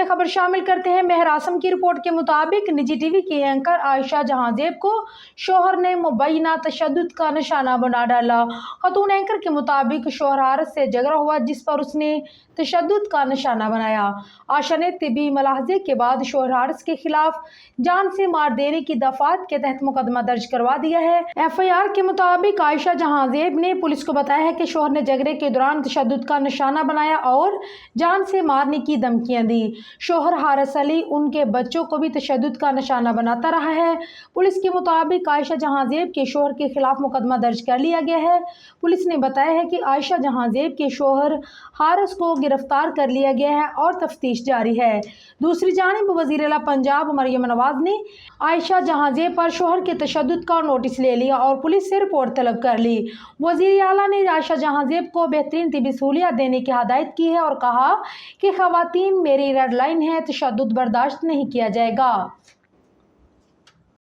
खबर शामिल करते हैं। मेहर आसम की रिपोर्ट के मुताबिक निजी टीवी की एंकर आयशा जहांजेब को शोहर ने मुबैना तशद्दुद का निशाना बना डाला। खातून एंकर के मुताबिक शोहर हारिस से झगड़ा हुआ जिस पर उसने तशद्दुद का निशाना बनाया। आयशा ने तिब्बी मुलाहजे के बाद शोहर हारिस के खिलाफ जान से मार देने की दफात के तहत मुकदमा दर्ज करवा दिया है। FIR के मुताबिक आयशा जहांजेब ने पुलिस को बताया है कि शोहर ने झगड़े के दौरान तशद्दुद का निशाना बनाया और जान से मारने की धमकियां दी। शोहर हारिस अली उनके बच्चों को भी तशद्दुद का निशाना बनाता रहा है। पुलिस के मुताबिक आयशा जहांजेब के शोहर के खिलाफ मुकदमा दर्ज कर लिया गया है। पुलिस ने बताया है कि आयशा जहांजेब के शोहर हारिस को गिरफ्तार कर लिया गया है और तफ्तीश जारी है। दूसरी जानिब वज़ीर आला पंजाब मरियम नवाज ने आयशा जहांजेब पर शोहर के तशद्दुद का नोटिस ले लिया और पुलिस से रिपोर्ट तलब कर ली। वज़ीर आला ने आयशा जहांजेब को बेहतरीन तिब्बी सहूलियत देने की हदायत की है और कहा कि ख़वातीन मेरी रेड लाइन है, तशद्दुद बर्दाश्त नहीं किया जाएगा।